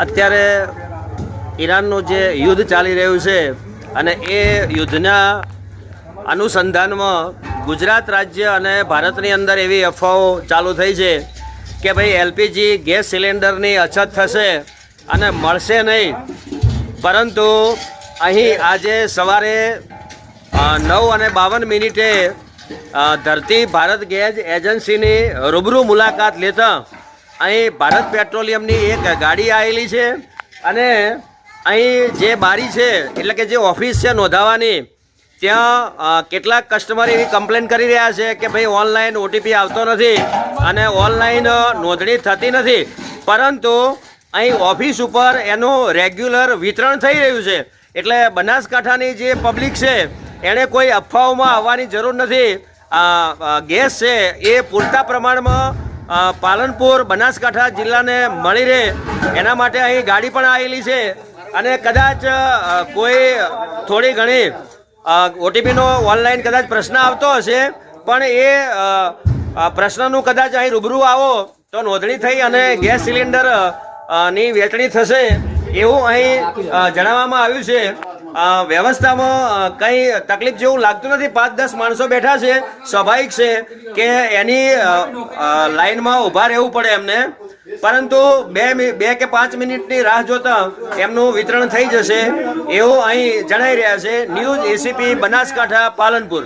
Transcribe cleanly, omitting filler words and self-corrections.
અત્યારે ઈરાનનું જે યુદ્ધ ચાલી રહ્યું છે અને એ યુદ્ધના અનુસંધાનમાં ગુજરાત રાજ્ય અને ભારતની અંદર એવી અફવાઓ ચાલુ થઈ છે કે ભાઈ એલપીજી ગેસ સિલિન્ડરની અછત થશે અને મળશે નહીં. પરંતુ અહીં આજે સવારે 9:52 ધરતી ભારત ગેસ એજન્સીની રૂબરૂ મુલાકાત લેતા અહીં ભારત પેટ્રોલિયમની એક ગાડી આવેલી છે અને અહીં જે બારી છે એટલે કે જે ઓફિસ છે નોંધાવવાની, ત્યાં કેટલાક કસ્ટમર એવી કમ્પ્લેન કરી રહ્યા છે કે ભાઈ ઓનલાઈન ઓટીપી આવતો નથી અને ઓનલાઈન નોંધણી થતી નથી. પરંતુ અહીં ઓફિસ ઉપર એનું રેગ્યુલર વિતરણ થઈ રહ્યું છે. એટલે બનાસકાંઠાની જે પબ્લિક છે એણે કોઈ અફવાઓમાં આવવાની જરૂર નથી. ગેસ છે એ પૂરતા પ્રમાણમાં પાલનપુર બનાસકાંઠા જિલ્લાને મળી રહે એના માટે અહીં ગાડી પણ આવેલી છે અને કદાચ કોઈ થોડી ઘણી ઓટીપીનો ઓનલાઈન કદાચ પ્રશ્ન આવતો હશે, પણ એ પ્રશ્નનું કદાચ અહીં રૂબરૂ આવો તો નોંધણી થઈ અને ગેસ સિલિન્ડર ની વેચણી થશે એવું અહીં જણાવવામાં આવ્યું છે. વ્યવસ્થામાં કંઈ તકલીફ જેવું લાગતું નથી. 5-10 માણસો બેઠા છે, સ્વાભાવિક છે કે એની લાઈનમાં ઊભા રહેવું પડે એમને, પરંતુ 2 કે 5 મિનિટની રાહ જોતા એમનું વિતરણ થઈ જશે એવું અહીં જણાઈ રહ્યા છે. News ACP Banaskantha Palanpur.